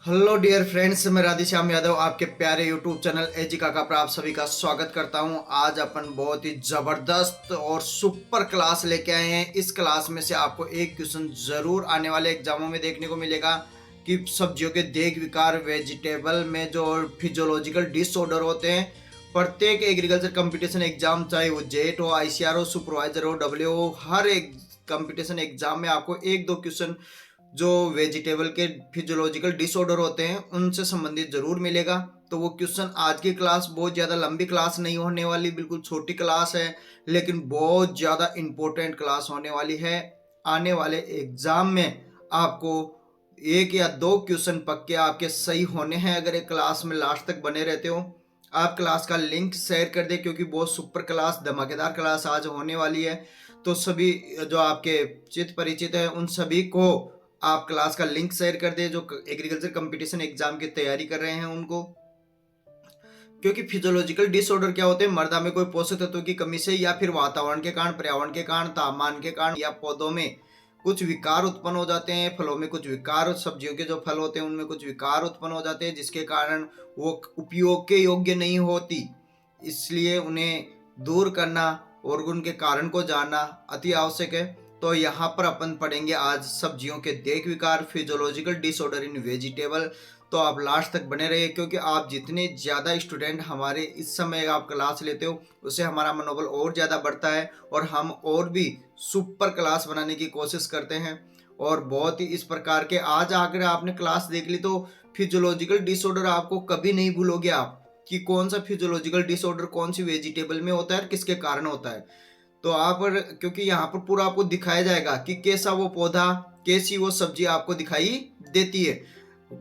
Hello dear friends, मैं राधेश्याम यादव आपके प्यारे यूट्यूब चैनल एजी काका पर आप सभी का स्वागत करता हूं। आज अपन बहुत ही ज़बरदस्त और सुपर क्लास लेके आए हैं। इस क्लास में से आपको एक क्वेश्चन ज़रूर आने वाले एग्जामों में देखने को मिलेगा कि सब्जियों के देख विकार वेजिटेबल में जो फिजियोलॉजिकल डिसऑर्डर होते हैं, प्रत्येक एग्रीकल्चर कंपटीशन एग्जाम, चाहे वो जेट हो, आईसीआर हो, सुपरवाइजर हो, डब्ल्यू हो, हर एक कंपटीशन एग्जाम में आपको एक दो क्वेश्चन जो वेजिटेबल के फिजियोलॉजिकल डिसऑर्डर होते हैं उनसे संबंधित जरूर मिलेगा। तो वो क्वेश्चन आज की क्लास बहुत ज़्यादा लंबी क्लास नहीं होने वाली, बिल्कुल छोटी क्लास है, लेकिन बहुत ज़्यादा इम्पोर्टेंट क्लास होने वाली है। आने वाले एग्जाम में आपको एक या दो क्वेश्चन पक्के आपके सही होने हैं अगर एक क्लास में लास्ट तक बने रहते हो। आप क्लास का लिंक शेयर कर दें क्योंकि बहुत सुपर क्लास, धमाकेदार क्लास आज होने वाली है। तो सभी जो आपके चित परिचित है उन सभी को आप क्लास का लिंक शेयर कर दे जो एग्रीकल्चर कंपटीशन एग्जाम की तैयारी कर रहे हैं उनको। क्योंकि फिजियोलॉजिकल डिसऑर्डर क्या होते हैं, मृदा में कोई पोषक तत्वों की कमी से या फिर वातावरण के कारण, पर्यावरण के कारण, तापमान के कारण या पौधों में कुछ विकार उत्पन्न हो जाते हैं, फलों में कुछ विकार, सब्जियों के जो फल होते हैं उनमें कुछ विकार उत्पन्न हो जाते हैं जिसके कारण वो उपयोग के योग्य नहीं होती। इसलिए उन्हें दूर करना और उनके कारण को जानना अति आवश्यक है। तो यहाँ पर अपन पढ़ेंगे आज सब्जियों के देख विकार, फिजियोलॉजिकल डिसऑर्डर इन वेजिटेबल। तो आप लास्ट तक बने रहिए क्योंकि आप जितने ज़्यादा स्टूडेंट हमारे इस समय आप क्लास लेते हो उससे हमारा मनोबल और ज़्यादा बढ़ता है और हम और भी सुपर क्लास बनाने की कोशिश करते हैं। और बहुत ही इस प्रकार के आज अगर आपने क्लास देख ली तो फिजियोलॉजिकल डिसऑर्डर आपको कभी नहीं भूलोगे आप कि कौन सा फिजियोलॉजिकल डिसऑर्डर कौन सी वेजिटेबल में होता है और किसके कारण होता है। तो आप क्योंकि यहाँ पर पूरा आपको दिखाया जाएगा कि कैसा वो पौधा, कैसी वो सब्जी आपको दिखाई देती है,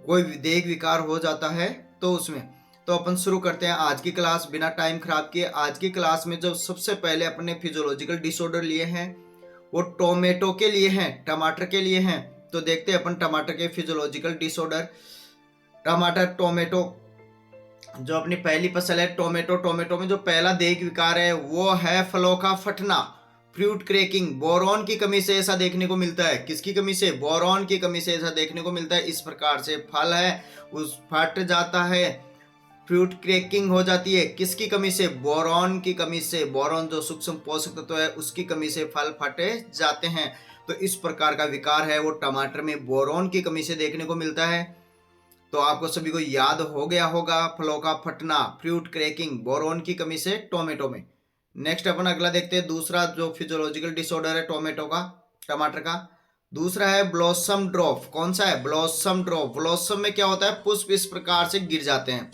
कोई देख विकार हो जाता है तो उसमें। तो अपन शुरू करते हैं आज की क्लास बिना टाइम खराब किए। आज की क्लास में जो सबसे पहले अपने फिजियोलॉजिकल डिसऑर्डर लिए हैं वो टोमेटो के लिए हैं, टमाटर के लिए हैं। तो देखते हैं अपन टमाटर के फिजियोलॉजिकल डिसऑर्डर। टमाटर, टोमेटो जो अपनी पहली फसल है टोमेटो। टोमेटो में जो पहला देख विकार है वो है फलों का फटना, फ्रूट क्रैकिंग। बोरॉन की कमी से ऐसा देखने को मिलता है। किसकी कमी से? बोरॉन की कमी से ऐसा देखने को मिलता है। इस प्रकार से फल है उस फट जाता है, फ्रूट क्रैकिंग हो जाती है। किसकी कमी से? बोरॉन की कमी से। बोरॉन जो सूक्ष्म पोषक तत्व है उसकी कमी से फल फटे जाते हैं। तो इस प्रकार का विकार है वो टमाटर में बोरॉन की कमी से देखने को मिलता है। तो आपको सभी को याद हो गया होगा, फलों का फटना, फ्रूट क्रैकिंग, बोरॉन की कमी से टोमेटो में। नेक्स्ट अपन अगला देखते हैं। दूसरा जो फिजियोलॉजिकल डिसऑर्डर है टोमेटो का, टमाटर का, दूसरा है ब्लॉसम ड्रॉप। कौन सा है? Blossom drop. ब्लॉसम में क्या होता है? पुष्प इस प्रकार से गिर जाते हैं।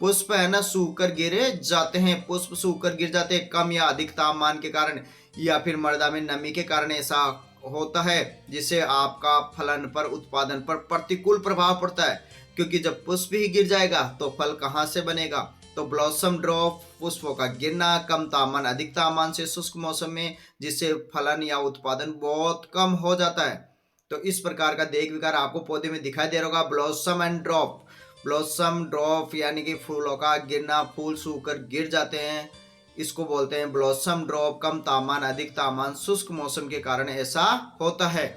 पुष्प है ना सूखकर गिरे जाते हैं, पुष्प सूखकर गिर जाते हैं कम या अधिक तापमान के कारण या फिर मृदा में नमी के कारण ऐसा होता है, जिससे आपका फलन पर, उत्पादन पर प्रतिकूल प्रभाव पड़ता है। क्योंकि जब पुष्प ही गिर जाएगा तो फल कहाँ से बनेगा? तो ब्लॉसम ड्रॉप, पुष्पों का गिरना, कम तापमान, अधिक तापमान से शुष्क मौसम में, जिससे फलन या उत्पादन बहुत कम हो जाता है। तो इस प्रकार का देख विकार आपको पौधे में दिखाई दे रहा होगा, blossom and drop. Blossom drop यानी कि फूलों का गिरना, फूल सूखकर गिर जाते हैं, इसको बोलते हैं ब्लॉसम ड्रॉप। कम तापमान, अधिक तापमान, शुष्क मौसम के कारण ऐसा होता है।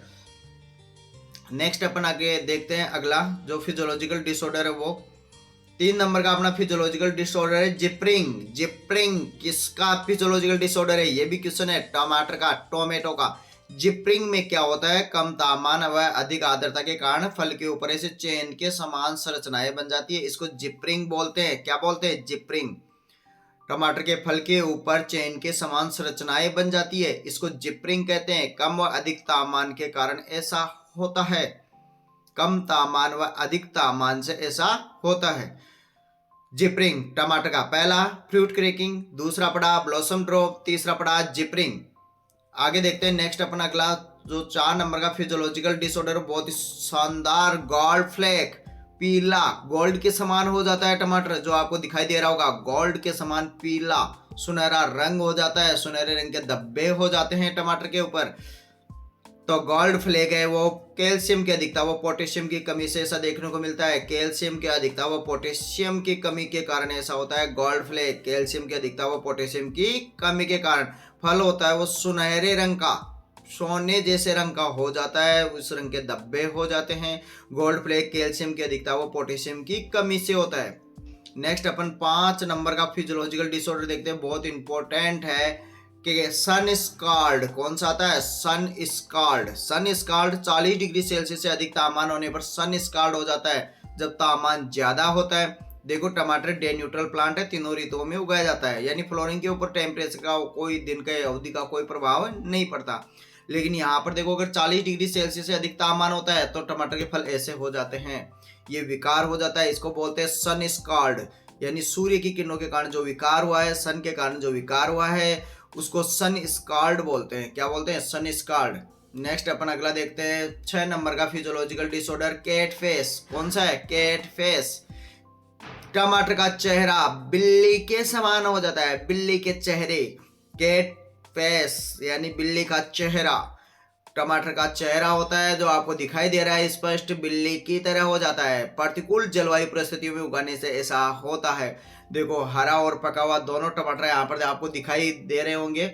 नेक्स्ट अपन आगे देखते हैं अगला जो फिजियोलॉजिकल डिसऑर्डर है वो 3 नंबर का अपना फिजियोलॉजिकल डिसऑर्डर है जिपरिंग। जिपरिंग किसका फिजियोलॉजिकल डिसऑर्डर है? ये भी क्वेश्चन है टमाटर का, टोमेटो का। जिपरिंग में क्या होता है? कम तापमान व अधिक आर्द्रता के कारण फल के ऊपर ऐसे चेन के समान संरचनाएं बन जाती है, इसको जिपरिंग बोलते हैं। क्या बोलते हैं? जिपरिंग। टमाटर के फल के ऊपर चेन के समान संरचनाएं बन जाती है, इसको जिपरिंग कहते हैं। कम व अधिक तापमान के कारण ऐसा होता है। कम तापमान व अधिक तापमान से ऐसा होता है। जिपरिंग टमाटर का पहला, फ्रूट क्रैकिंग दूसरा पड़ा, ब्लॉसम ड्रॉप तीसरा पड़ा, जिपरिंग। आगे देखते हैं नेक्स्ट अपन अगला जो 4 नंबर का फिजियोलॉजिकल डिसऑर्डर, बहुत ही शानदार, गोल्ड फ्लेक। पीला, गोल्ड के समान हो जाता है टमाटर, जो आपको दिखाई दे रहा होगा, गोल्ड के समान पीला सुनहरा रंग हो जाता है, सुनहरे रंग के धब्बे हो जाते हैं टमाटर के ऊपर। तो गोल्ड फ्लेक है वो कैल्शियम की अधिकता व पोटेशियम की कमी से ऐसा देखने को मिलता है। कैल्शियम की अधिकता व पोटेशियम की कमी के कारण ऐसा होता है गोल्ड फ्लेक। कैल्शियम की अधिकता व पोटेशियम की कमी के कारण फल होता है वो सुनहरे रंग का, सोने जैसे रंग का हो जाता है, उस रंग के धब्बे हो जाते हैं। गोल्ड फ्लेक कैल्शियम की अधिकता वो पोटेशियम की कमी से होता है। नेक्स्ट अपन 5 नंबर का फिजियोलॉजिकल डिसऑर्डर देखते हैं, बहुत इंपॉर्टेंट है कि सन स्काल्ड। कौन सा आता है? सन स्काल्ड। सन स्काल्ड 40 डिग्री सेल्सियस से अधिक तापमान होने पर सन स्काल्ड हो जाता है। जब तापमान ज्यादा होता है, देखो टमाटर डे न्यूट्रल प्लांट है, तीनों ऋतुओं में उगाया जाता है, यानी फ्लोरिंग के ऊपर टेम्परेचर का कोई दिन के अवधि का कोई प्रभाव नहीं पड़ता। लेकिन यहाँ पर देखो अगर 40 डिग्री सेल्सियस से अधिक तापमान होता है तो टमाटर के फल ऐसे हो जाते हैं, ये विकार हो जाता है। इसको बोलते हैं सन स्काल्ड, यानी सूर्य की किरणों के कारण जो विकार हुआ है, सन के कारण जो विकार हुआ है, उसको सन स्काल्ड बोलते हैं। क्या बोलते हैं? सन स्काल्ड। नेक्स्ट अपन अगला देखते हैं 6 नंबर का फिजियोलॉजिकल डिसऑर्डर कैट फेस। कौन सा है? Cat face. टमाटर का चेहरा बिल्ली के समान हो जाता है, बिल्ली के चेहरे। कैट फेस यानी बिल्ली का चेहरा। टमाटर का चेहरा होता है जो आपको दिखाई दे रहा है स्पष्ट बिल्ली की तरह हो जाता है। प्रतिकूल जलवायु परिस्थितियों में उगाने से ऐसा होता है। देखो हरा और पका हुआ दोनों टमाटर यहाँ पर आपको दिखाई दे रहे होंगे।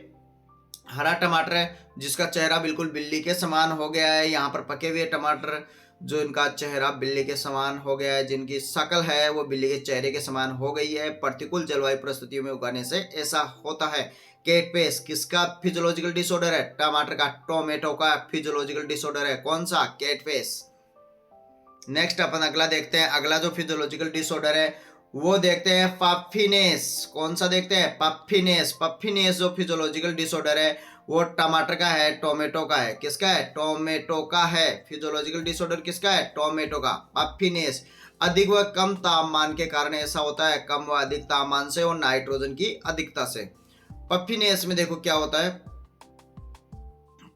हरा टमाटर है जिसका चेहरा बिल्कुल बिल्ली के समान हो गया है। यहाँ पर पके हुए टमाटर जो इनका चेहरा बिल्ली के समान हो गया है, जिनकी शक्ल है वो बिल्ली के चेहरे के समान हो गई है। प्रतिकूल जलवायु परिस्थितियों में उगाने से ऐसा होता है। कैट पेस्ट किसका फिजियोलॉजिकल डिसऑर्डर है? टमाटर का, टोमेटो का फिजियोलॉजिकल डिसऑर्डर है। कौन सा? Cat paste. नेक्स्ट अपन अगला देखते हैं। अगला जो फिजियोलॉजिकल डिसऑर्डर है वो देखते हैं पफ्फीनेस। कौन सा देखते हैं? पफ्फीनेस। पफ्फीनेस जो फिजियोलॉजिकल डिसऑर्डर है वो टमाटर का है, टोमेटो का है। किसका है? टोमेटो का है। फिजियोलॉजिकल डिसऑर्डर किसका है? टोमेटो का। पफ्फीनेस अधिक व कम तापमान के कारण ऐसा होता है, कम व अधिक तापमान से और नाइट्रोजन की अधिकता से। पफ्फीनेस में देखो क्या होता है।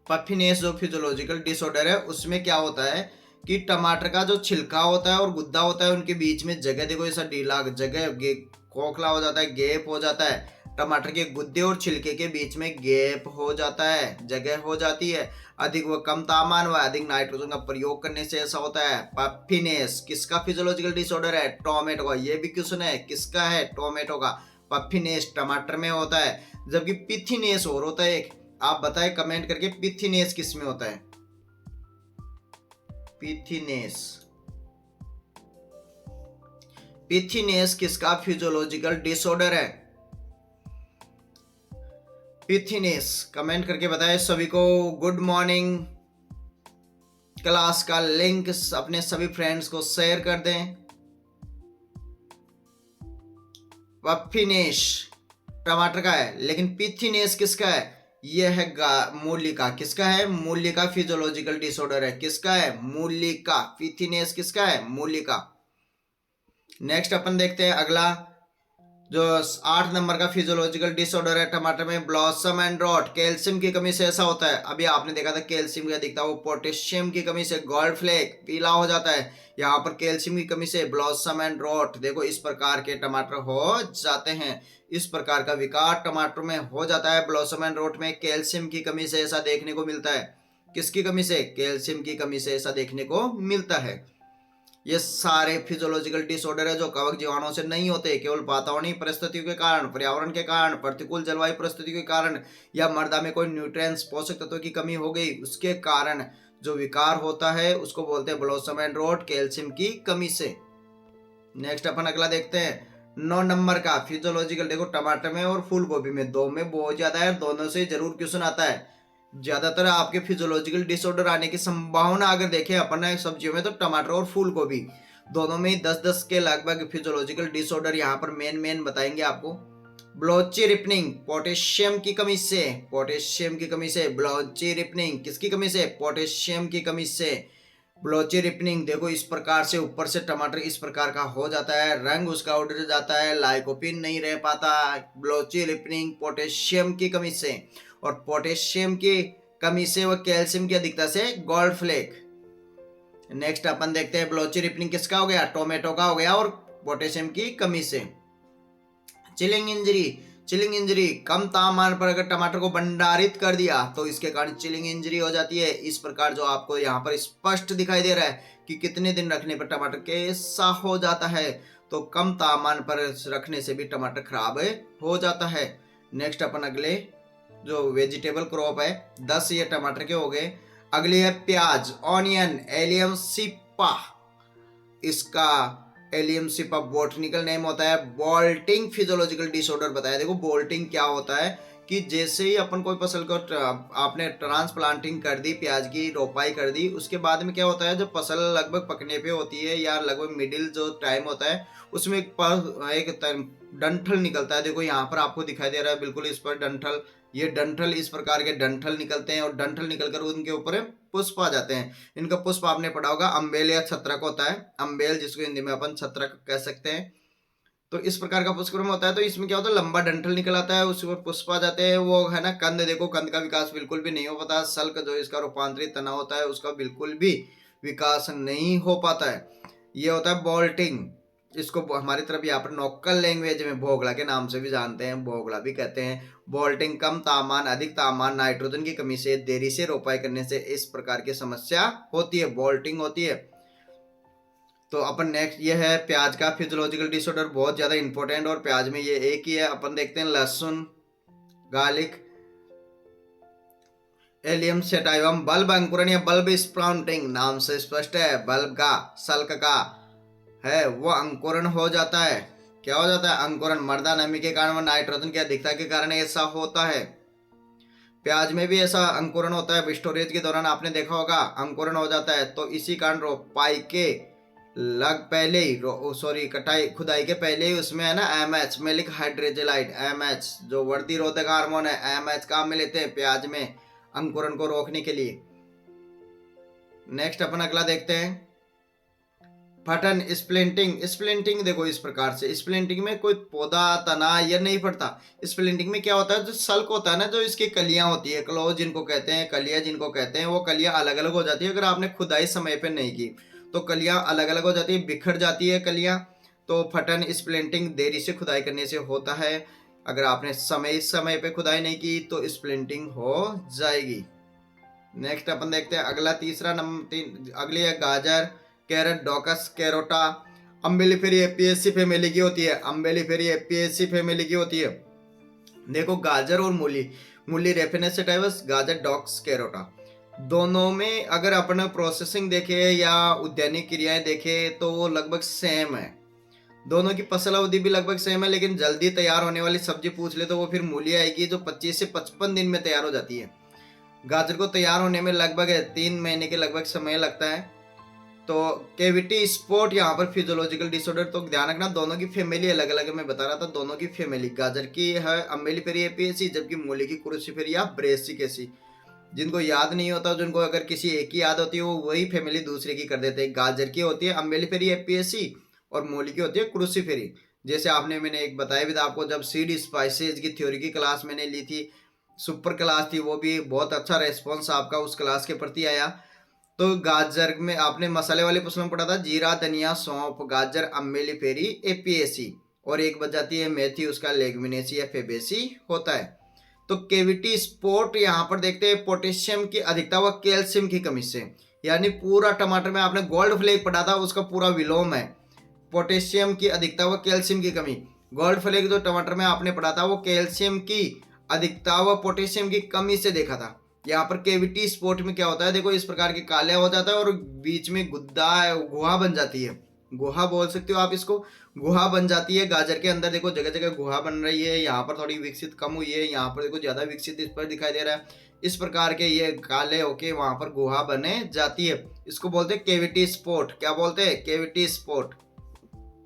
पफ्फीनेस जो फिजियोलॉजिकल डिसऑर्डर है उसमें क्या होता है कि टमाटर का जो छिलका होता है और गुद्दा होता है उनके बीच में जगह देखो ऐसा ढीला जगह खोखला हो जाता है, गैप हो जाता है। टमाटर के गुद्दे और छिलके के बीच में गैप हो जाता है, जगह हो जाती है। अधिक व कम तापमान व अधिक नाइट्रोजन का प्रयोग करने से ऐसा होता है। पफ्फीनेस किसका फिजियोलॉजिकल डिसऑर्डर है? टोमेटो का। ये भी क्वेश्चन है, किसका है? टोमेटो का। पफ्फीनेस टमाटर में होता है, जबकि पिथीनेस और होता है एक। आप बताएं कमेंट करके पिथीनेस किस में होता है? पिथीनेस। पिथीनेस किसका फिजियोलॉजिकल डिसऑर्डर है? पिथीनेस कमेंट करके बताएं सभी को। Good morning. क्लास का लिंक अपने सभी फ्रेंड्स को शेयर कर दें। पफ्फीनेस टमाटर का है, लेकिन पिथीनेस किसका है? यह है मूली का। किसका है? मूली का फिजियोलॉजिकल डिसऑर्डर है। किसका है? मूली का। पिथीनेस किसका है? मूली का। नेक्स्ट अपन देखते हैं अगला जो 8 नंबर का फिजियोलॉजिकल डिसऑर्डर है टमाटर में, ब्लॉसम एंड रॉट। कैल्शियम की कमी से ऐसा होता है। अभी आपने देखा था कैल्शियम की अधिकता वो पोटेशियम की कमी से गोल्ड फ्लेक पीला हो जाता है। यहाँ पर कैल्शियम की कमी से ब्लॉसम एंड रॉट देखो इस प्रकार के टमाटर हो जाते हैं। इस प्रकार का विकार टमाटर में हो जाता है। ब्लॉसम एंड रॉट में कैल्शियम की कमी से ऐसा देखने को मिलता है। किसकी कमी से? कैल्शियम की कमी से ऐसा देखने को मिलता है। ये सारे फिजियोलॉजिकल डिसऑर्डर है जो कवक जीवाणुओं से नहीं होते, केवल वातावरणीय परिस्थितियों के कारण, पर्यावरण के कारण, प्रतिकूल जलवायु परिस्थितियों के कारण या मृदा में कोई न्यूट्रिएंट्स पोषक तत्वों की कमी हो गई उसके कारण जो विकार होता है उसको बोलते हैं ब्लॉसम एंड रॉट, कैल्शियम की कमी से। नेक्स्ट अपन अगला देखते हैं 9 नंबर का फिजियोलॉजिकल। देखो टमाटर में और फूल गोभी में दो में बहुत ज्यादा है, दोनों से जरूर क्वेश्चन आता है। ज्यादातर आपके फिजियोलॉजिकल डिसऑर्डर आने की संभावना अगर देखें अपन सब्जियों में तो टमाटर और फूल गोभी दोनों में 10-10 के लगभग फिजियोलॉजिकल डिसऑर्डर यहाँ पर मेन बताएंगे आपको। ब्लोची रिपनिंग पोटेशियम की कमी से। पोटेशियम की कमी से ब्लोची रिपनिंग किसकी कमी से? पोटेशियम की कमी से। ब्लोची रिपनिंग देखो इस प्रकार से ऊपर से टमाटर इस प्रकार का हो जाता है, रंग उसका उड़ जाता है, लाइकोपिन नहीं रह पाता। ब्लोची रिपनिंग पोटेशियम की कमी से, और पोटेशियम की कमी से व कैल्शियम की अधिकता से गोल्ड फ्लेक। नेक्स्ट अपन देखते हैं ब्लोची रिपनिंग किसका हो गया? टोमेटो का हो गया, और पोटेशियम की कमी से। Chilling injury. चिलिंग इंजरी कम तापमान पर अगर टमाटर को भंडारित कर दिया तो इसके कारण चिलिंग इंजरी हो जाती है। इस प्रकार जो आपको यहाँ पर स्पष्ट दिखाई दे रहा है कि कितने दिन रखने पर टमाटर कैसा हो जाता है, तो कम तापमान पर रखने से भी टमाटर खराब हो जाता है। नेक्स्ट अपन अगले जो वेजिटेबल क्रॉप है, 10 ये टमाटर के हो गए। अगली है प्याज, ऑनियन, एलियम सिपा। इसका एलियम सिपा बॉटनिकल नेम होता है बोल्टिंग फिजियोलॉजिकल डिसऑर्डर बताया। देखो बोल्टिंग क्या होता है कि जैसे ही अपन कोई फसल को आपने ट्रांसप्लांटिंग कर दी, प्याज की रोपाई कर दी, उसके बाद में क्या होता है, जब फसल लगभग पकने पे होती है या लगभग मिडिल जो टाइम होता है, उसमें एक डंठल निकलता है। देखो यहाँ पर आपको दिखाई दे रहा है बिल्कुल इस पर डंठल, ये डंठल, इस प्रकार के डंठल निकलते हैं और डंठल निकलकर उनके ऊपर पुष्प आ जाते हैं। इनका पुष्प आपने पढ़ा होगा अम्बेल या छत्रक होता है, अम्बेल जिसको हिंदी में अपन छत्रक कह सकते हैं। तो इस प्रकार का पुष्पक्रम होता है। तो इसमें क्या होता है, लंबा डंठल निकल आता है, उसके ऊपर पुष्प आ जाते हैं, वो है ना कंद। देखो कंद का विकास बिल्कुल भी नहीं हो पाता। सल्क जो इसका रूपांतरित तना होता है उसका बिल्कुल भी विकास नहीं हो पाता है। ये होता है बोल्टिंग। इसको हमारी तरफ यहाँ पर लोकल लैंग्वेज में भोगला के नाम से भी जानते हैं, भोगला भी कहते हैं। बोल्टिंग कम तापमान, अधिक तापमान, नाइट्रोजन की कमी से, देरी से रोपाई करने से इस प्रकार की समस्या होती है, बोल्टिंग होती है। तो अपन नेक्स्ट ये है प्याज का फिजियोलॉजिकल डिसऑर्डर, बहुत ज्यादा इंपॉर्टेंट, और प्याज में ये एक ही है। अपन देखते हैं लहसुन, गार्लिक, एलियम सेटाइवम, बल्ब अंकुरण या बल्ब स्प्राउटिंग, नाम से स्पष्ट है, बल्ब का, सल्क का है वो अंकुरण हो जाता है। क्या हो जाता है, अंकुरण। मृदा नमी के कारण व नाइट्रोजन की अधिकता के कारण ऐसा होता है। प्याज में भी ऐसा अंकुरण होता है, स्टोरेज के दौरान आपने देखा होगा अंकुरण हो जाता है। तो इसी कारण रोपाई के पहले ही सॉरी कटाई खुदाई के पहले ही उसमें है ना एमएच, मेलिक हाइड्रोजेलाइड, एमएच जो वर्दी रोधक हार्मोन है, एमएच काम में लेते हैं प्याज में अंकुरण को रोकने के लिए। नेक्स्ट अपन अगला देखते हैं फटन, स्प्लिंटिंग। स्प्लिंटिंग देखो इस प्रकार से, स्प्लिंटिंग में कोई पौधा तना या नहीं पड़ता। स्प्लिंटिंग में क्या होता है, जो सल्क होता है ना, जो इसकी कलियां होती है, क्लोज जिनको कहते हैं, कलियां जिनको कहते हैं, वो कलियां अलग अलग हो जाती है। अगर आपने खुदाई समय पे नहीं की तो कलियां अलग अलग हो जाती है, बिखर जाती है कलियां। तो फटन स्प्लिंटिंग देरी से खुदाई करने से होता है। अगर आपने समय पे खुदाई नहीं की तो स्प्लिंटिंग हो जाएगी। नेक्स्ट अपन देखते हैं अगला तीसरा नंबर अगली है गाजर, carat, Daukaus, carota, Umbelliferae एपियेसी family की होती है, अम्बेलिफेरी एपियेसी फैमिली की होती है। देखो गाजर और मूली, मूली रेफिनेस सेटाइवस, गाजर डॉक्स कैरोटा, दोनों में अगर अपन प्रोसेसिंग देखे या उद्यानिक क्रियाएं देखे तो वो लगभग सेम है। दोनों की फसल अवधि भी लगभग सेम है, लेकिन जल्दी तैयार होने वाली सब्जी पूछ ले तो वो फिर मूली आएगी, जो 25 से 55 दिन में तैयार हो जाती है। गाजर को तैयार होने में लगभग 3 महीने के लगभग समय लगता है। तो कैविटी स्पॉट यहाँ पर फिजियोलॉजिकल डिसऑर्डर, तो ध्यान रखना दोनों की फैमिली अलग अलग है। मैं बता रहा था दोनों की फैमिली, गाजर की है अम्बेलिफेरी एपियेसी, जबकि मूली की क्रूसिफेरी या ब्रेसिकेसी। जिनको याद नहीं होता, जिनको अगर किसी एक की याद होती है वो वही फैमिली दूसरे की कर देते हैं। गाजर की होती है अम्बेलिफेरी एपियेसी और मूली की होती है क्रूसिफेरी। जैसे मैंने एक बताया भी था आपको, जब सीड स्पाइसेज की थ्योरी की क्लास मैंने ली थी, सुपर क्लास थी वो भी, बहुत अच्छा रेस्पॉन्स आपका उस क्लास के प्रति आया। तो गाजर में आपने मसाले वाले पुस्तक में पढ़ा था, जीरा, धनिया, सौंफ, गाजर अम्बेलिफेरी एपियेसी, और एक बच जाती है मेथी, उसका लेगुमिनेसी या फेबेसी होता है। तो कैविटी स्पॉट यहाँ पर देखते हैं पोटेशियम की अधिकता व कैल्शियम की कमी से, यानी पूरा टमाटर में आपने गोल्ड फ्लेक पढ़ा था उसका पूरा विलोम है, पोटेशियम की अधिकता व कैल्शियम की कमी। गोल्ड फ्लेक जो टमाटर में आपने पढ़ा था वो कैल्शियम की अधिकता व पोटेशियम की कमी से देखा था। यहाँ पर कैविटी स्पॉट में क्या होता है, देखो इस प्रकार के काले हो जाता है और बीच में गुहा बन जाती है, गुहा बोल सकते हो आप इसको, गुहा बन जाती है गाजर के अंदर। देखो जगह जगह गुहा बन रही है, यहाँ पर थोड़ी विकसित कम हुई है, यहाँ पर देखो ज्यादा विकसित इस पर दिखाई दे रहा है। इस प्रकार के ये काले होके वहां पर गुहा बने जाती है, इसको बोलते हैं कैविटी स्पॉट। क्या बोलते हैं, कैविटी स्पॉट।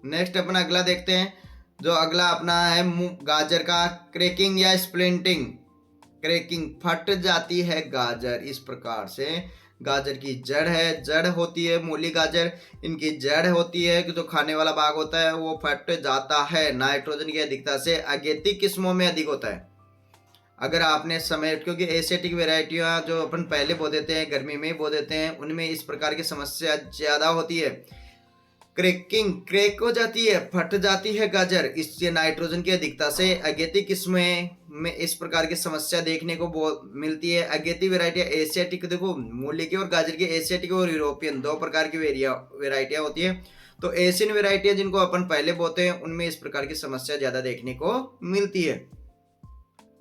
नेक्स्ट अपना अगला देखते हैं, जो अगला अपना है गाजर का क्रैकिंग या स्प्लिंटिंग। क्रैकिंग, फट जाती है गाजर इस प्रकार से। गाजर की जड़ है, जड़ होती है मूली गाजर, इनकी जड़ होती है कि जो खाने वाला भाग होता है वो फट जाता है, नाइट्रोजन की अधिकता से अगेती किस्मों में अधिक होता है। अगर आपने समय, क्योंकि एशियाटिक वेराइटियां जो अपन पहले बो देते हैं, गर्मी में बो देते हैं, उनमें इस प्रकार की समस्या ज्यादा होती है। क्रैकिंग, क्रैक हो जाती है, फट जाती है गाजर, इससे नाइट्रोजन की अधिकता से अगेती किस्में में इस प्रकार की समस्या देखने को मिलती है। अगेती वेराइटी एशियाटिक, देखो मूली की और गाजर की एशियाटिक और यूरोपियन दो प्रकार की वेराइटियां होती है। तो एशियन वेराइटियां जिनको अपन पहले बोते हैं उनमें इस प्रकार की समस्या ज्यादा देखने को मिलती है।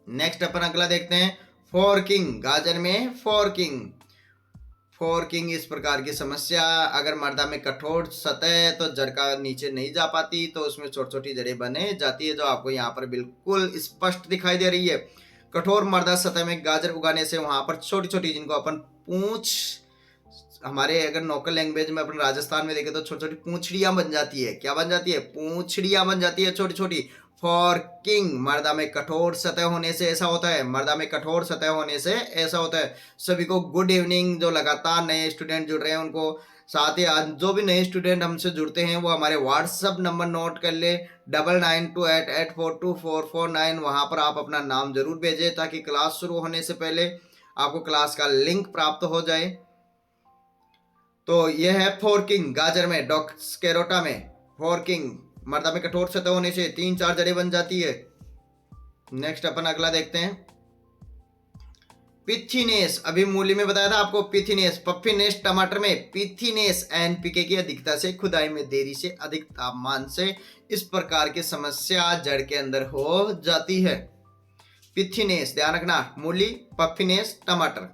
नेक्स्ट अपन अगला देखते हैं फॉर्किंग, गाजर में फॉर्किंग। फॉर्किंग इस प्रकार की समस्या, अगर मर्दा में कठोर सतह है तो जड़ का नीचे नहीं जा पाती, तो उसमें छोटी छोटी जड़ें बने जाती है, जो आपको यहाँ पर बिल्कुल स्पष्ट दिखाई दे रही है। कठोर मर्दा सतह में गाजर उगाने से वहां पर छोटी छोटी, जिनको अपन पूंछ, हमारे अगर लोकल लैंग्वेज में अपन राजस्थान में देखें तो छोटी छोटी पूंछड़ियां बन जाती है। क्या बन जाती है? पूंछड़ियां बन जाती है छोटी छोटी। फॉर्किंग, मर्दा में कठोर सतह होने से ऐसा होता है। मर्दा में कठोर सतह होने से ऐसा होता है। सभी को गुड इवनिंग। जो लगातार नए स्टूडेंट जुड़ रहे हैं उनको, साथ ही आज जो भी नए स्टूडेंट हमसे जुड़ते हैं वो हमारे व्हाट्सअप नंबर नोट कर ले, 9928842449। वहां पर आप अपना नाम जरूर भेजें ताकि क्लास शुरू होने से पहले आपको क्लास का लिंक प्राप्त हो जाए। तो यह है फॉर्किंग, गाजर में, डॉक्सकेरोटा में फॉर्किंग, मर्दा में कठोर सतह होने से 3-4 जड़ें बन जाती है। नेक्स्ट अपन अगला देखते हैं पिथिनेस। अभी मूल्य में बताया था आपको पिथिनेस, पफिनेस। टमाटर में पिथिनेस एनपीके की अधिकता से, खुदाई में देरी से, अधिक तापमान से इस प्रकार की समस्या जड़ के अंदर हो जाती है। पिथिनेस ध्यान रखना, मूली, पफिनेस, टमाटर।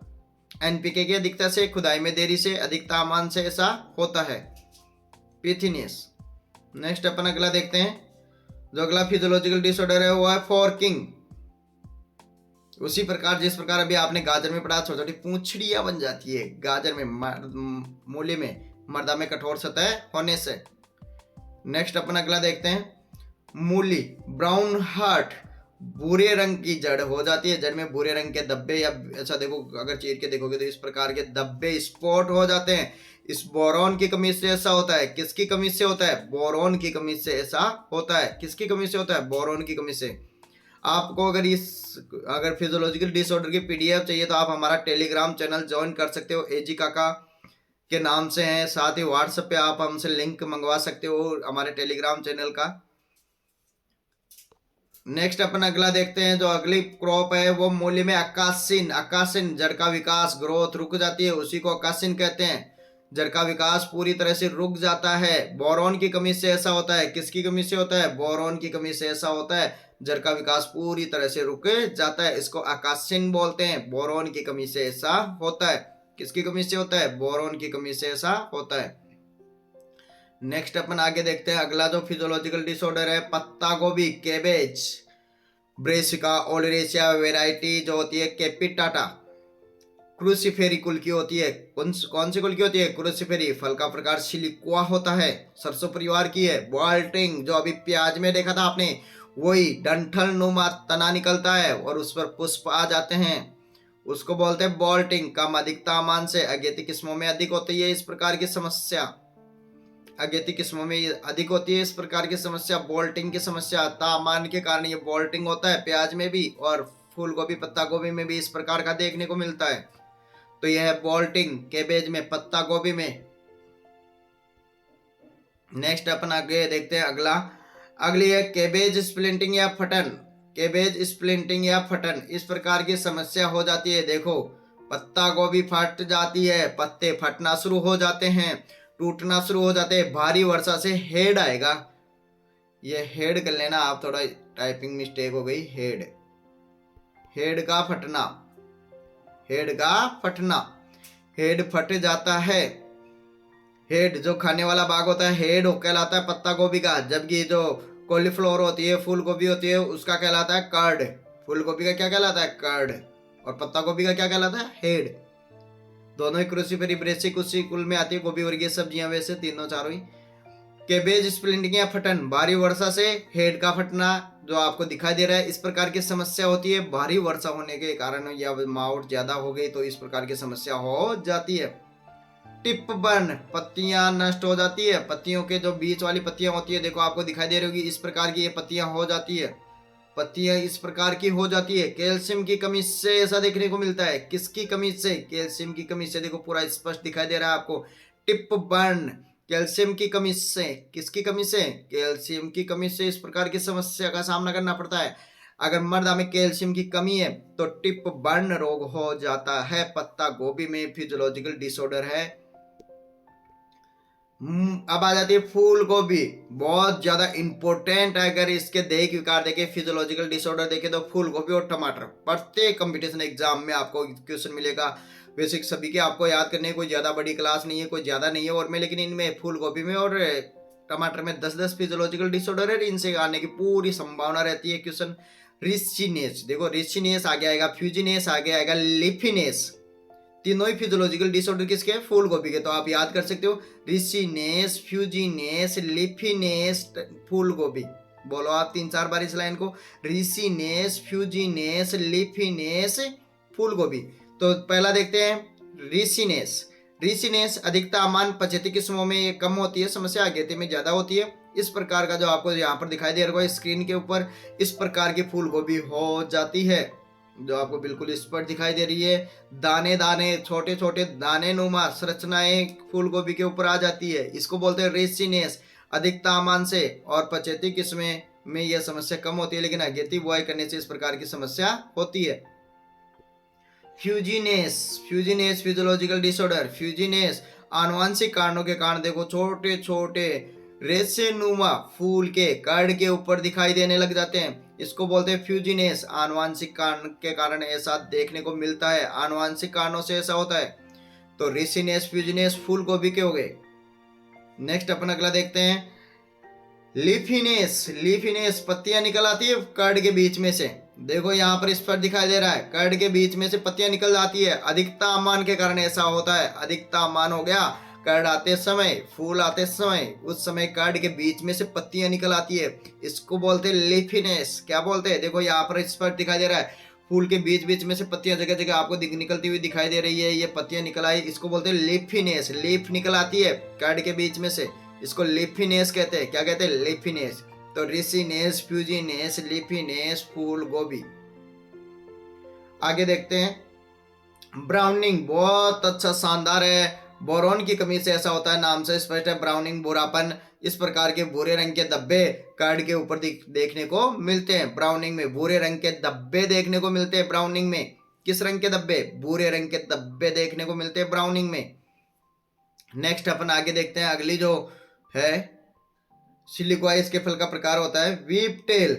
एनपीके की अधिकता से, खुदाई में देरी से, अधिक तापमान से ऐसा होता है, पिथिनेस। नेक्स्ट अपन अगला देखते हैं, जो अगला फिजियोलॉजिकल डिसऑर्डर है वो है फॉर्किंग। उसी प्रकार जिस प्रकार अभी आपने गाजर में पढ़ा, छोटी छोटी पूंछड़ियां बन जाती है गाजर में, मूली में, मर्दा में कठोर सतह होने से। नेक्स्ट अपन अगला देखते हैं, मूली, ब्राउन हार्ट, भूरे रंग की जड़ हो जाती है। जड़ में भूरे रंग के धब्बे, या ऐसा देखो, अगर चीर के देखोगे तो इस प्रकार के धब्बे, स्पॉट हो जाते हैं। इस बोरॉन की कमी से ऐसा होता है। किसकी कमी से होता है? बोरॉन की कमी से ऐसा होता है। किसकी कमी से होता है? बोरॉन की कमी से। आपको अगर फिजियोलॉजिकल डिसऑर्डर की पीडीएफ चाहिए तो आप हमारा टेलीग्राम चैनल ज्वाइन कर सकते हो, एजी काका के नाम से है। साथ ही व्हाट्सएप पे आप हमसे लिंक मंगवा सकते हो हमारे टेलीग्राम चैनल का। नेक्स्ट अपन अगला देखते हैं, जो अगली क्रॉप है वो मूली में अकासिन। अकासिन, जड़ का विकास, ग्रोथ रुक जाती है, उसी को अकासिन कहते हैं। जड़ का विकास पूरी तरह से रुक जाता है, बोरॉन की कमी से ऐसा होता है। किसकी कमी से होता है? बोरॉन की कमी से ऐसा होता है, जड़ का विकास पूरी तरह से रुक जाता है। इसको अकासिन बोलते हैं। बोरॉन की कमी से ऐसा होता है। किसकी कमी से होता है? बोरॉन की कमी से ऐसा होता है। नेक्स्ट अपन आगे देखते हैं, अगला जो फिजियोलॉजिकल डिसऑर्डर है पत्ता गोभी, कैबेज। ब्रेसिका ओलेरेसिया वेराइटी जो होती है कैपिटाटा, क्रूसीफेरी कुल की होती है। कौन सी कुल की होती है? क्रूसीफेरी। फल का प्रकार सिलिक्वा होता है, सरसों परिवार की है। बॉल्टिंग, जो अभी प्याज में देखा था आपने, वही डंठल नुमा तना निकलता है और उस पर पुष्प आ जाते हैं, उसको बोलते हैं बॉल्टिंग। कम अधिक तापमान से अगेती किस्मों में अधिक होती है इस प्रकार की समस्या। अगेती किस्मों में अधिक होती है इस प्रकार की समस्या, बोल्टिंग की समस्या। तापमान के कारण ये बोल्टिंग होता है, प्याज में भी और फूल गोभी, पत्ता गोभी में भी इस प्रकार का देखने को मिलता है। तो यह है बोल्टिंग कैबेज में, पत्ता गोभी में। नेक्स्ट अपन आगे देखते हैं, अगली है कैबेज स्प्लिंटिंग या फटन। कैबेज स्प्लिंटिंग या फटन इस प्रकार की समस्या हो जाती है। देखो, पत्ता गोभी फट जाती है, पत्ते फटना शुरू हो जाते हैं, टूटना शुरू हो जाते हैं। भारी वर्षा से हेड आएगा। ये हेड कर लेना आप, थोड़ा टाइपिंग मिस्टेक हो गई। हेड का फटना, हेड का फटना, हेड फट जाता है। हेड जो खाने वाला भाग होता है, हेड कहलाता है पत्ता गोभी का। जबकि जो कॉलीफ्लावर होती है, फूल गोभी होती है, उसका कहलाता है कर्ड। फूल गोभी का क्या कहलाता है? कर्ड। और पत्ता गोभी का क्या कहलाता है? हेड। दोनों ही क्रूसीफेरी ब्रेसिक उसी कुल में आती है, गोभी वर्गीय सब्जियां वैसे तीनों चारों ही। कैबेज स्प्लिंटिंग या फटन, भारी वर्षा से हेड का फटना जो आपको दिखाई दे रहा है, इस प्रकार की समस्या होती है। भारी वर्षा होने के कारण या मावट ज्यादा हो गई तो इस प्रकार की समस्या हो जाती है। टिप बर्न, पत्तियां नष्ट हो जाती है। पत्तियों के जो बीच वाली पत्तियां होती है, देखो आपको दिखाई दे रही होगी, इस प्रकार की ये पत्तियां हो जाती है। पत्तियां इस प्रकार की हो जाती है। कैल्शियम की कमी से ऐसा देखने को मिलता है। किसकी कमी से? कैल्शियम की कमी से। देखो पूरा स्पष्ट दिखाई दे रहा है आपको, टिप बर्न, कैल्शियम की कमी से। किसकी कमी से? कैल्शियम की कमी से इस प्रकार की समस्या का सामना करना पड़ता है। अगर मर्दा में कैल्शियम की कमी है तो टिप बर्न रोग हो जाता है। पत्ता गोभी में फिजियोलॉजिकल डिसऑर्डर है अब आ जाती है फूल गोभी। बहुत ज्यादा इंपॉर्टेंट है। अगर इसके दैहिक विकार देखे, फिजियोलॉजिकल डिसऑर्डर देखे, तो फूल गोभी और टमाटर प्रत्येक कंपटीशन एग्जाम में आपको क्वेश्चन मिलेगा। बेसिक सभी के आपको याद करने की कोई ज्यादा बड़ी क्लास नहीं है, कोई ज्यादा नहीं है और में, लेकिन इनमें फूल गोभी में और टमाटर में 10-10 फिजियोलॉजिकल डिसऑर्डर है। इनसे आने की पूरी संभावना रहती है क्वेश्चन। रिचिनेस, देखो रिचिनेस आगे आएगा, फ्यूजिनेस आगे आएगा, लिफिनेस। तीनों ही फिजियोलॉजिकल डिसऑर्डर किसके हैं? फूल गोभी के। तो आप याद कर सकते हो, रिचिनेस, फ्यूजिनेस, लिफिनेस, फूल गोभी। बोलो आप 3-4 बार इस लाइन को, रिचिनेस, फ्यूजिनेस, लिफिनेस, फूल गोभी। तो पहला देखते हैं रिचिनेस। रिचिनेस अधिकता मान 75 किस्मों में ये कम होती है, समस्या आगेती में ज्यादा होती है। इस प्रकार का जो आपको यहाँ पर दिखाई दे रहा है स्क्रीन के ऊपर, इस प्रकार की फूल गोभी हो जाती है, जो आपको बिल्कुल स्पष्ट दिखाई दे रही है। दाने दाने, छोटे छोटे दाने नुमा संरचनाएं फूल गोभी के ऊपर आ जाती है, इसको बोलते हैं रेसिनेस। अधिक तापमान से और 75 किस्में में यह समस्या कम होती है, लेकिन अगेती बुआई करने से इस प्रकार की समस्या होती है। फ्यूजिनेस, फ्यूजिनेस फिजियोलॉजिकल डिसऑर्डर। फ्यूजिनेस आनुवंशिक कारणों के कारण देखो छोटे छोटे रेसेनुमा फूल के कड़ के ऊपर दिखाई देने लग जाते हैं, इसको बोलते हैं फ्यूजिनेस। आनुवंशिक कारण के कारण ऐसा देखने को मिलता है, आनुवंशिक कारणों से ऐसा होता है। तो रेसिनेस, फ्यूजिनेस फूल गोभी के हो गए। नेक्स्ट अपन अगला देखते हैं लीफिनेस। लीफिनेस पत्तियां निकल आती है कड़ के बीच में से, देखो यहाँ पर इस पर दिखाई दे रहा है, कड़ के बीच में से पत्तियां निकल जाती है। अधिक तापमान के कारण ऐसा होता है। अधिक तापमान हो गया, कड़ आते समय, फूल आते समय, उस समय कड़ के बीच में से पत्तियां निकल आती है, इसको बोलते हैं लिफिनेस। क्या बोलते हैं? देखो यहाँ पर इस पर दिखाई दे रहा है, फूल के बीच बीच में से पत्तियां जगह जगह आपको निकलती हुई दिखाई दे रही है, ये पत्तियां निकल आई, इसको बोलते हैं लिफिनेस। लीफ निकल आती है कड़ के बीच में से, इसको लिफिनेस कहते हैं। क्या कहते हैं? लिफिनेस। तो रिसिनेस, फ्यूजिनेस, लिफिनेस, फूल गोभी। आगे देखते हैं ब्राउनिंग। बहुत अच्छा, शानदार है। बोरोन की कमी से ऐसा होता है, नाम से स्पष्ट है। ब्राउनिंग भूरापन, इस प्रकार के भूरे रंग के धब्बे कड़ के ऊपर देखने को मिलते हैं। ब्राउनिंग में भूरे रंग के धब्बे देखने को मिलते हैं। ब्राउनिंग में किस रंग के धब्बे? भूरे रंग के धब्बे देखने को मिलते हैं ब्राउनिंग में। नेक्स्ट अपन आगे देखते हैं, अगली जो है सिलिकोआ, इसके फल का प्रकार होता है वीप टेल।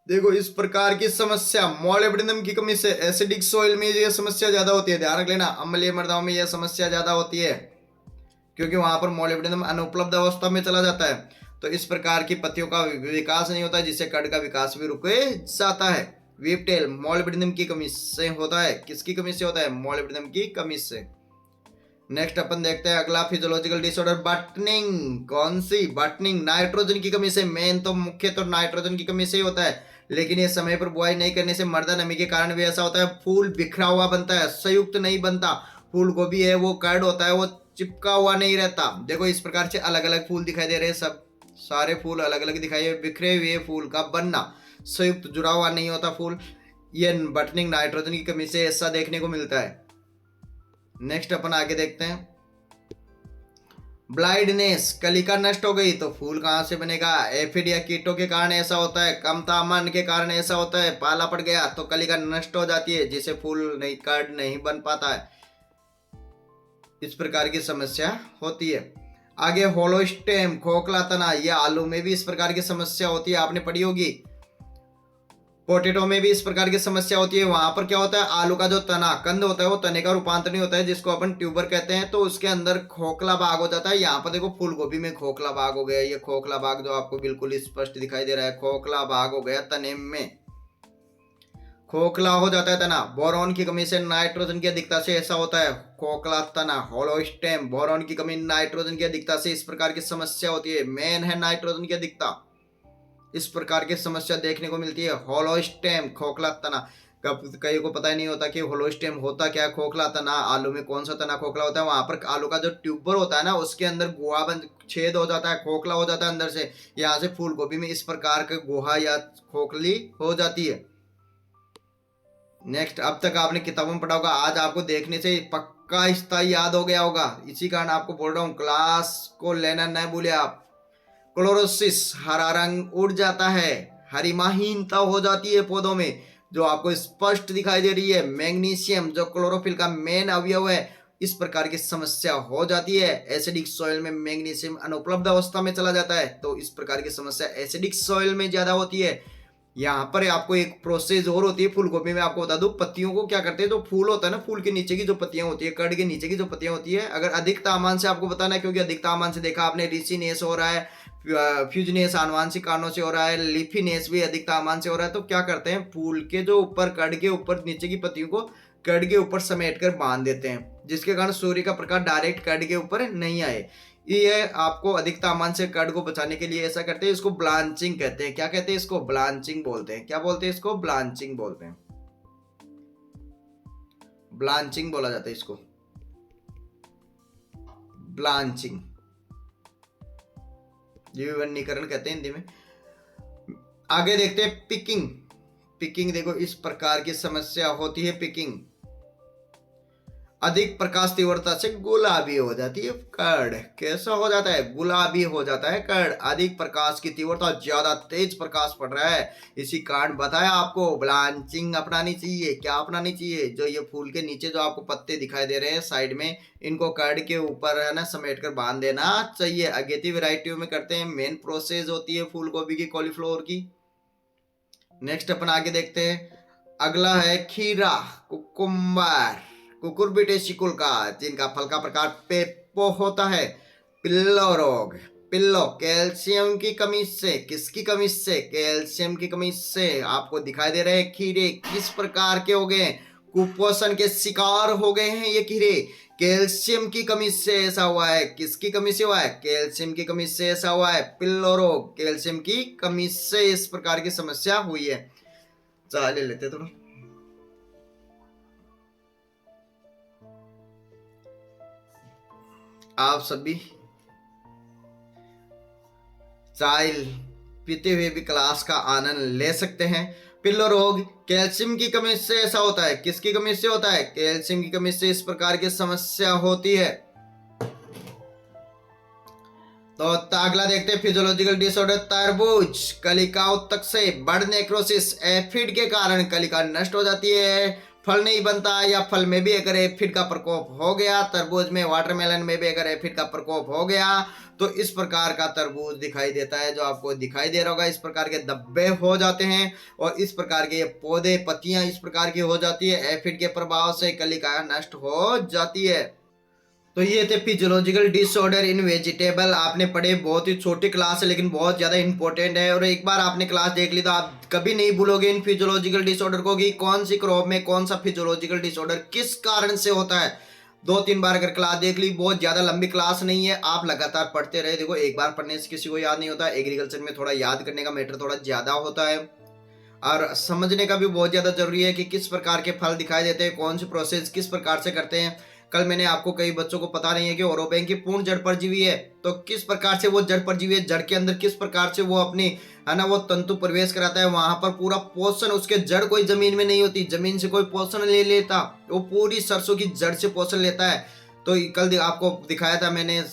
देखो इस प्रकार की समस्या मोलिब्डेनम की कमी से एसिडिक सोइल में यह समस्या ज्यादा होती है। ध्यान रख लेना, अम्लीय मृदाओं में यह समस्या ज्यादा होती है, क्योंकि वहां पर मोलिब्डेनम अनुपलब्ध अवस्था में चला जाता है। तो इस प्रकार की पत्तियों का विकास नहीं होता है, जिससे कड़ का विकास भी रुक जाता है। वीप टेल मोलिब्डेनम की कमी से होता है। किसकी कमी से होता है? मोलिब्डेनम की कमी से। नेक्स्ट अपन देखते हैं अगला फिजियोलॉजिकल डिसऑर्डर बटनिंग। कौन सी? बटनिंग नाइट्रोजन की कमी से। मेन तो मुख्य तो नाइट्रोजन की कमी से ही होता है, लेकिन ये समय पर बुआई नहीं करने से मर्दा नमी के कारण भी ऐसा होता है। फूल बिखरा हुआ बनता है, संयुक्त नहीं बनता। फूल गोभी है वो कर्ड होता है, वो चिपका हुआ नहीं रहता। देखो इस प्रकार से अलग अलग फूल दिखाई दे रहे हैं, सब सारे फूल अलग अलग दिखाई, बिखरे हुए फूल का बनना, संयुक्त जुड़ा हुआ नहीं होता फूल। ये बटनिंग नाइट्रोजन की कमी से ऐसा देखने को मिलता है। नेक्स्ट अपन आगे देखते हैं ब्लाइंडनेस। कलिका नष्ट हो गई तो फूल कहां से बनेगा? एफिड या कीटों के कारण ऐसा होता है। कम तापमान के कारण ऐसा होता है। पाला पड़ गया तो कलिका नष्ट हो जाती है, जिससे फूल नहीं, कर्ड नहीं बन पाता है। इस प्रकार की समस्या होती है। आगे होलोस्टेम, खोखला तना, यह आलू में भी इस प्रकार की समस्या होती है, आपने पढ़ी होगी। पोटेटो में भी इस प्रकार की समस्या होती है। वहां पर क्या होता है, आलू का जो तना कंद होता है वो तने का रूपांतर नहीं होता है, जिसको अपन ट्यूबर कहते हैं, तो उसके अंदर खोखला भाग हो जाता है। यहाँ पर देखो फूल गोभी में खोखला भाग हो गया, ये खोखला भाग जो आपको बिल्कुल स्पष्ट दिखाई दे रहा है, खोखला भाग हो गया तने में, खोखला हो जाता है तना। बोरॉन की कमी से नाइट्रोजन की अधिकता से ऐसा होता है, खोखला तना। होलोस्टेम, बोरॉन की कमी नाइट्रोजन की अधिकता से इस प्रकार की समस्या होती है। मेन है नाइट्रोजन की अधिकता, इस प्रकार की समस्या देखने को मिलती है। होलोस्टेम, खोखला तना। कई को पता ही नहीं होता कि होलोस्टेम होता क्या, खोखला तना, आलू में कौन सा तना खोखला होता है। वहां पर आलू का जो ट्यूबर होता है ना, उसके अंदर गुहा बन छेद हो जाता है, खोखला हो जाता है अंदर से। यहाँ से फूल गोभी में इस प्रकार का गुहा या खोखली हो जाती है। नेक्स्ट, अब तक आपने किताबों में पढ़ा होगा, आज आपको देखने से पक्का स्थाई याद हो गया होगा, इसी कारण आपको बोल रहा हूँ, क्लास को लेना न भूले आप। क्लोरोसिस, हरा रंग उड़ जाता है, हरिमाहीनता हो जाती है पौधों में, जो आपको स्पष्ट दिखाई दे रही है। मैग्नीशियम, जो क्लोरोफिल का मेन अवयव है, इस प्रकार की समस्या हो जाती है। एसिडिक सॉइल में मैग्नीशियम अनुपलब्ध अवस्था में चला जाता है, तो इस प्रकार की समस्या एसिडिक सॉइल में ज्यादा होती है। यहाँ पर आपको एक प्रोसेस और होती है फूल गोभी में, आपको बता दूं, पत्तियों को क्या करते हैं, जो फूल होता है ना, फूल के नीचे की जो पत्तियां होती है, कड़ के नीचे की जो पत्तियां होती है, अगर अधिक तापमान से आपको बताना है, क्योंकि अधिक तापमान से देखा आपने रिसीनेस हो रहा है, फ्यूजनेस आनुवांशिक कारणों से हो रहा है, लीफीनेस भी अधिक तापमान से हो रहा है, तो क्या करते हैं, फूल के जो ऊपर कड़ के ऊपर नीचे की पत्तियों को कड़ के ऊपर समेट कर बांध देते हैं, जिसके कारण सूर्य का प्रकाश डायरेक्ट कड़ के ऊपर नहीं आए। ये आपको अधिक तापमान से कड़ को बचाने के लिए ऐसा करते हैं। इसको ब्लांचिंग कहते हैं। क्या कहते हैं इसको? ब्लांचिंग बोलते हैं। क्या बोलते हैं इसको? ब्लांचिंग बोलते हैं। ब्लांचिंग बोला जाता है इसको, ब्लांचिंग, जीवनीकरण कहते हैं हिंदी में। आगे देखते हैं पिकिंग। पिकिंग देखो, इस प्रकार की समस्या होती है पिकिंग। अधिक प्रकाश तीव्रता से गुलाबी हो जाती है कड़। कैसा हो जाता है? गुलाबी हो जाता है कड़। अधिक प्रकाश की तीव्रता, ज्यादा तेज प्रकाश पड़ रहा है, इसी कारण बताया आपको ब्लांचिंग अपनानी चाहिए। क्या अपनानी चाहिए? जो ये फूल के नीचे जो आपको पत्ते दिखाई दे रहे हैं साइड में, इनको कड़ के ऊपर है ना समेट कर बांध देना चाहिए। अगेती वेराइटियों में करते हैं। मेन प्रोसेस होती है फूल गोभी की, कॉलीफ्लावर की। नेक्स्ट अपन आगे देखते हैं। अगला है खीरा, कुकुम्बर, कुकुरबिटेसिकुल का, जिनका फल का प्रकार पेपो होता है। पिल्लो रोग, पिल्लो कैल्शियम की कमी से, किसकी कमी से? कैल्शियम की कमी से। आपको दिखाई दे रहे हैं खीरे किस प्रकार के हो गए? कुपोषण के शिकार हो गए हैं ये खीरे। कैल्शियम की कमी से ऐसा हुआ है। किसकी कमी से हुआ है? कैल्शियम की कमी से ऐसा हुआ है। पिल्लो रोग, कैल्शियम की कमी से इस प्रकार की समस्या हुई है। चाय ले लेते थोड़ा। आप सभी चाय पीते हुए भी क्लास का आनंद ले सकते हैं। पिल्लो रोग कैल्शियम की कमी से ऐसा होता है। किसकी कमी से होता है? कैल्शियम की कमी से इस प्रकार की समस्या होती है। तो अगला देखते हैं फिजियोलॉजिकल डिसऑर्डर तरबूज, कलिका उत्तक से बर्ड नेक्रोसिस, एफिड के कारण कलिका नष्ट हो जाती है, फल नहीं बनता, या फल में भी अगर एफिड का प्रकोप हो गया, तरबूज में, वाटरमेलन में भी अगर एफिड का प्रकोप हो गया, तो इस प्रकार का तरबूज दिखाई देता है। जो आपको दिखाई दे रहा होगा, इस प्रकार के धब्बे हो जाते हैं और इस प्रकार के पौधे, पत्तियां इस प्रकार की हो जाती है। एफिड के प्रभाव से कलिका नष्ट हो जाती है। तो ये थे फिजियोलॉजिकल डिसऑर्डर इन वेजिटेबल। आपने पढ़े, बहुत ही छोटी क्लास है लेकिन बहुत ज्यादा इंपॉर्टेंट है, और एक बार आपने क्लास देख ली तो आप कभी नहीं भूलोगे इन फिजियोलॉजिकल डिसऑर्डर को, कि कौन सी क्रॉप में कौन सा फिजियोलॉजिकल डिसऑर्डर किस कारण से होता है। 2-3 बार अगर क्लास देख ली, बहुत ज्यादा लंबी क्लास नहीं है, आप लगातार पढ़ते रहे। देखो, एक बार पढ़ने से किसी को याद नहीं होता। एग्रीकल्चर में थोड़ा याद करने का मैटर थोड़ा ज्यादा होता है, और समझने का भी बहुत ज्यादा जरूरी है कि किस प्रकार के फल दिखाई देते हैं, कौन सी प्रोसेस किस प्रकार से करते हैं। कल मैंने आपको, कई बच्चों को पता नहीं है कि ओरोबैंक की पूर्ण जड़ परजीवी है, तो किस प्रकार से वो जड़ परजीवी है, जड़ के अंदर किस प्रकार से वो अपनी है ना वो तंतु प्रवेश कराता है, वहां पर पूरा पोषण, उसके जड़ कोई जमीन में नहीं होती, जमीन से कोई पोषण ले लेता, वो पूरी सरसों की जड़ से पोषण लेता है। तो कल आपको दिखाया था मैंने,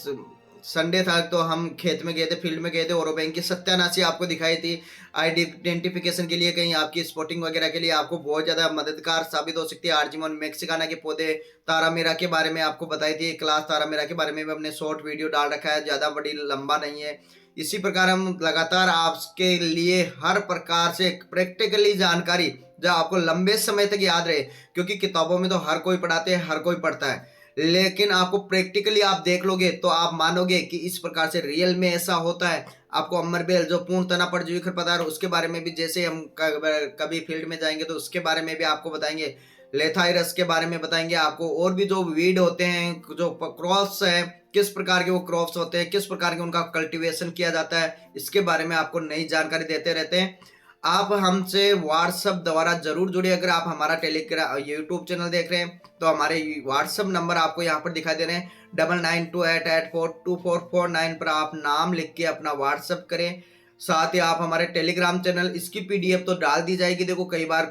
संडे था तो हम खेत में गए थे, फील्ड में गए थे, ओरोबैंक की सत्यानाशी आपको दिखाई थी। आइडेंटिफिकेशन के लिए, कहीं आपकी स्पॉटिंग वगैरह के लिए आपको बहुत ज्यादा मददगार साबित हो सकती है। आर्जिमोन मैक्सिकाना के पौधे, तारामीरा के बारे में आपको बताई थी क्लास। तारामीरा के बारे में भी हमने शॉर्ट वीडियो डाल रखा है, ज्यादा बड़ी लंबा नहीं है। इसी प्रकार हम लगातार आपके लिए हर प्रकार से प्रैक्टिकली जानकारी जो आपको लंबे समय तक याद रहे, क्योंकि किताबों में तो हर कोई पढ़ाते हैं, हर कोई पढ़ता है, लेकिन आपको प्रैक्टिकली आप देख लोगे तो आप मानोगे कि इस प्रकार से रियल में ऐसा होता है। आपको अमरबेल, जो पूर्ण तना परजीवी खरपतवार, उसके बारे में भी, जैसे हम कभी फील्ड में जाएंगे तो उसके बारे में भी आपको बताएंगे। लेथाइरस के बारे में बताएंगे आपको, और भी जो वीड होते हैं, जो क्रॉप्स है, किस प्रकार के वो क्रॉप्स होते हैं, किस प्रकार के उनका कल्टीवेशन किया जाता है, इसके बारे में आपको नई जानकारी देते रहते हैं। आप हमसे व्हाट्सएप द्वारा जरूर जुड़े। अगर आप हमारा टेलीग्राम यूट्यूब चैनल देख रहे हैं तो हमारे व्हाट्सएप नंबर आपको यहाँ पर दिखाई दे रहे हैं, 9928842449 पर आप नाम लिख के अपना व्हाट्सएप करें। साथ ही आप हमारे टेलीग्राम चैनल, इसकी पीडीएफ तो डाल दी जाएगी। देखो, कई बार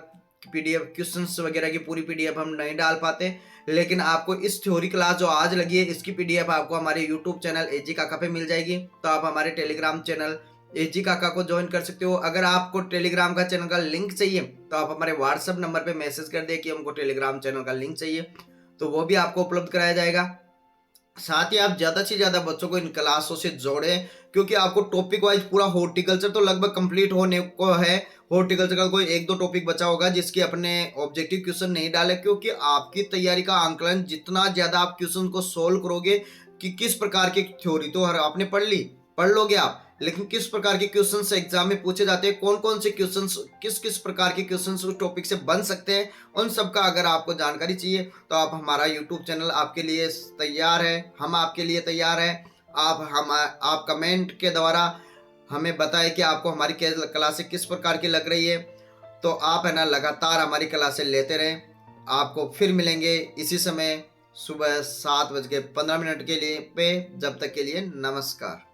पीडीएफ क्वेश्चंस वगैरह की पूरी पीडीएफ हम नहीं डाल पाते, लेकिन आपको इस थ्योरी क्लास जो आज लगी है, इसकी पीडीएफ आपको हमारे यूट्यूब चैनल एजी काका पे मिल जाएगी। तो आप हमारे टेलीग्राम चैनल एजी काका को ज्वाइन कर सकते हो। अगर आपको टेलीग्राम का चैनल का लिंक चाहिए तो आप हमारे व्हाट्सएप नंबर पे मैसेज कर दे कि हमको टेलीग्राम चैनल का लिंक चाहिए, तो वो भी आपको उपलब्ध कराया जाएगा। साथ ही आप ज़्यादा से ज़्यादा बच्चों को इन क्लासों से जोड़ें, क्योंकि आपको टॉपिक वाइज पूरा हॉर्टिकल्चर तो लगभग कंप्लीट होने को है। हॉर्टिकल्चर का कोई 1-2 टॉपिक बचा होगा जिसके अपने ऑब्जेक्टिव क्वेश्चन नहीं डाले, क्योंकि आपकी तैयारी का आंकलन जितना ज़्यादा आप क्वेश्चन को सोल्व करोगे कि किस प्रकार की थ्योरी तो हर आपने पढ़ लोगे आप, लेकिन किस प्रकार के क्वेश्चंस एग्जाम में पूछे जाते हैं, कौन कौन से क्वेश्चंस किस किस प्रकार के क्वेश्चंस उस टॉपिक से बन सकते हैं, उन सब का अगर आपको जानकारी चाहिए तो आप हमारा यूट्यूब चैनल आपके लिए तैयार है, हम आपके लिए तैयार है। आप कमेंट के द्वारा हमें बताएं कि आपको हमारी क्लासें किस प्रकार की लग रही है, तो आप है ना लगातार हमारी क्लासें लेते रहें। आपको फिर मिलेंगे इसी समय सुबह 7:15 के लिए पे, जब तक के लिए नमस्कार।